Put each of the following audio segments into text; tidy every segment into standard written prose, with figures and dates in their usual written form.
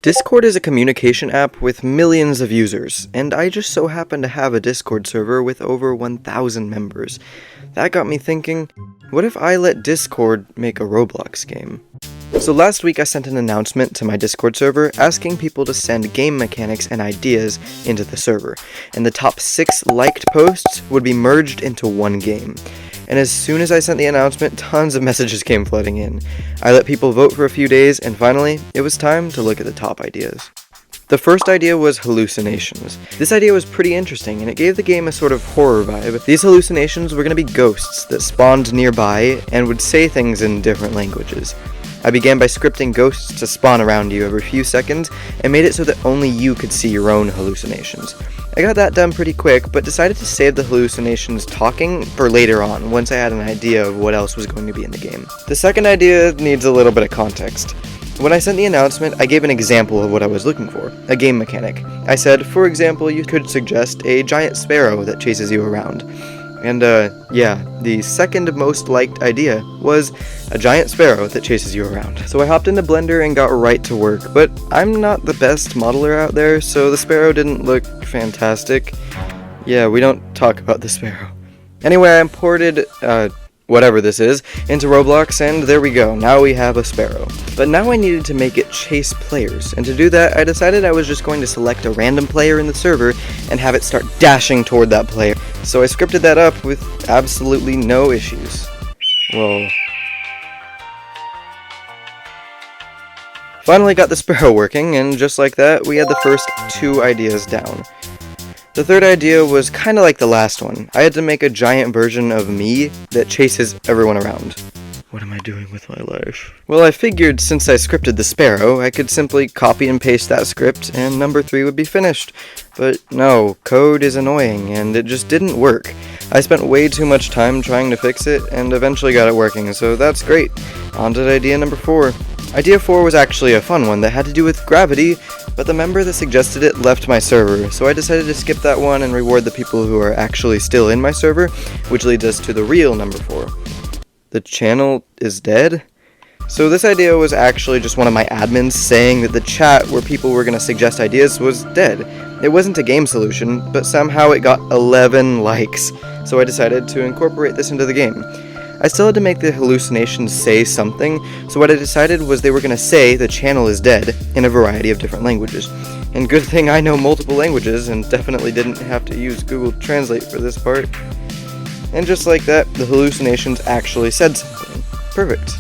Discord is a communication app with millions of users, and I just so happen to have a Discord server with over 1,000 members. That got me thinking, what if I let Discord make a Roblox game? So last week I sent an announcement to my Discord server asking people to send game mechanics and ideas into the server, and the top 6 liked posts would be merged into one game. And as soon as I sent the announcement, tons of messages came flooding in. I let people vote for a few days, and finally, it was time to look at the top ideas. The first idea was hallucinations. This idea was pretty interesting, and it gave the game a sort of horror vibe. These hallucinations were going to be ghosts that spawned nearby and would say things in different languages. I began by scripting ghosts to spawn around you every few seconds, and made it so that only you could see your own hallucinations. I got that done pretty quick, but decided to save the hallucinations talking for later on, once I had an idea of what else was going to be in the game. The second idea needs a little bit of context. When I sent the announcement, I gave an example of what I was looking for, a game mechanic. I said, for example, you could suggest a giant sparrow that chases you around. And the second most liked idea was a giant sparrow that chases you around. So I hopped into Blender and got right to work, but I'm not the best modeler out there, so the sparrow didn't look fantastic. Yeah, we don't talk about the sparrow. Anyway, I imported, whatever this is, into Roblox, and there we go, now we have a sparrow. But now I needed to make it chase players, and to do that, I decided I was just going to select a random player in the server and have it start dashing toward that player. So I scripted that up with absolutely no issues. Whoa. Finally got the sparrow working, and just like that, we had the first 2 ideas down. The third idea was kinda like the last one. I had to make a giant version of me that chases everyone around. What am I doing with my life? Well, I figured since I scripted the sparrow, I could simply copy and paste that script and number 3 would be finished. But no, code is annoying and it just didn't work. I spent way too much time trying to fix it and eventually got it working, so that's great. On to idea number 4. Idea 4 was actually a fun one that had to do with gravity, but the member that suggested it left my server, so I decided to skip that one and reward the people who are actually still in my server, which leads us to the real number 4. The channel is dead? So this idea was actually just one of my admins saying that the chat where people were going to suggest ideas was dead. It wasn't a game solution, but somehow it got 11 likes, so I decided to incorporate this into the game. I still had to make the hallucinations say something, so what I decided was they were going to say the channel is dead in a variety of different languages. And good thing I know multiple languages and definitely didn't have to use Google Translate for this part. And just like that, the hallucinations actually said something. Perfect.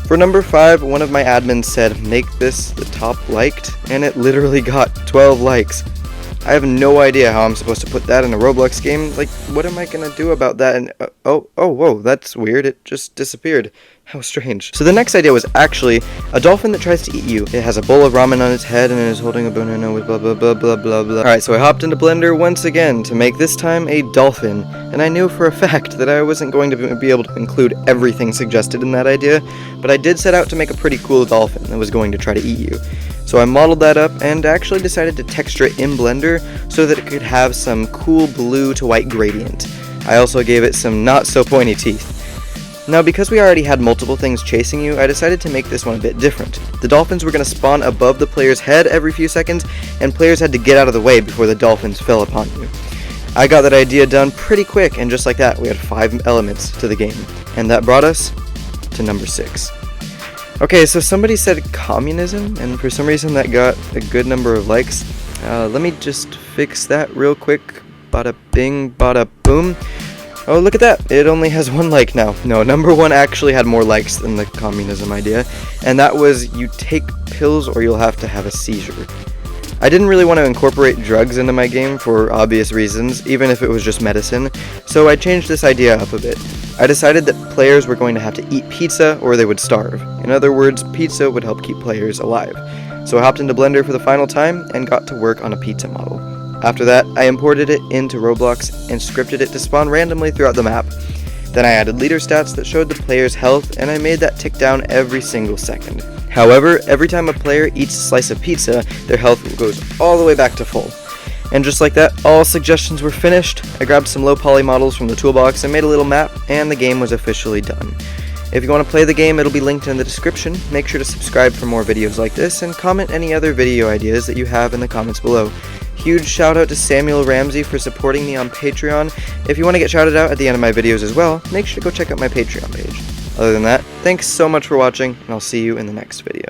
For number 5, one of my admins said, make this the top liked, and it literally got 12 likes. I have no idea how I'm supposed to put that in a Roblox game. Like, what am I gonna do about that? And whoa, that's weird. It just disappeared. How strange. So the next idea was actually a dolphin that tries to eat you. It has a bowl of ramen on its head and it is holding a banana with blah blah blah blah blah blah. Alright, so I hopped into Blender once again to make this time a dolphin, and I knew for a fact that I wasn't going to be able to include everything suggested in that idea, but I did set out to make a pretty cool dolphin that was going to try to eat you. So I modeled that up and actually decided to texture it in Blender so that it could have some cool blue to white gradient. I also gave it some not so pointy teeth. Now, because we already had multiple things chasing you, I decided to make this one a bit different. The dolphins were going to spawn above the player's head every few seconds, and players had to get out of the way before the dolphins fell upon you. I got that idea done pretty quick, and just like that, we had 5 elements to the game. And that brought us to number 6. Okay, so somebody said communism, and for some reason that got a good number of likes. Let me just fix that real quick. Bada bing, bada boom. Oh, look at that. It only has 1 like now. No, number 1 actually had more likes than the communism idea, and that was you take pills or you'll have to have a seizure. I didn't really want to incorporate drugs into my game for obvious reasons, even if it was just medicine, so I changed this idea up a bit. I decided that players were going to have to eat pizza or they would starve. In other words, pizza would help keep players alive. So I hopped into Blender for the final time and got to work on a pizza model. After that, I imported it into Roblox and scripted it to spawn randomly throughout the map. Then I added leader stats that showed the player's health, and I made that tick down every single second. However, every time a player eats a slice of pizza, their health goes all the way back to full. And just like that, all suggestions were finished. I grabbed some low poly models from the toolbox and made a little map, and the game was officially done. If you want to play the game, it'll be linked in the description. Make sure to subscribe for more videos like this, and comment any other video ideas that you have in the comments below. Huge shout out to Samuel Ramsey for supporting me on Patreon. If you want to get shouted out at the end of my videos as well, make sure to go check out my Patreon page. Other than that, thanks so much for watching, and I'll see you in the next video.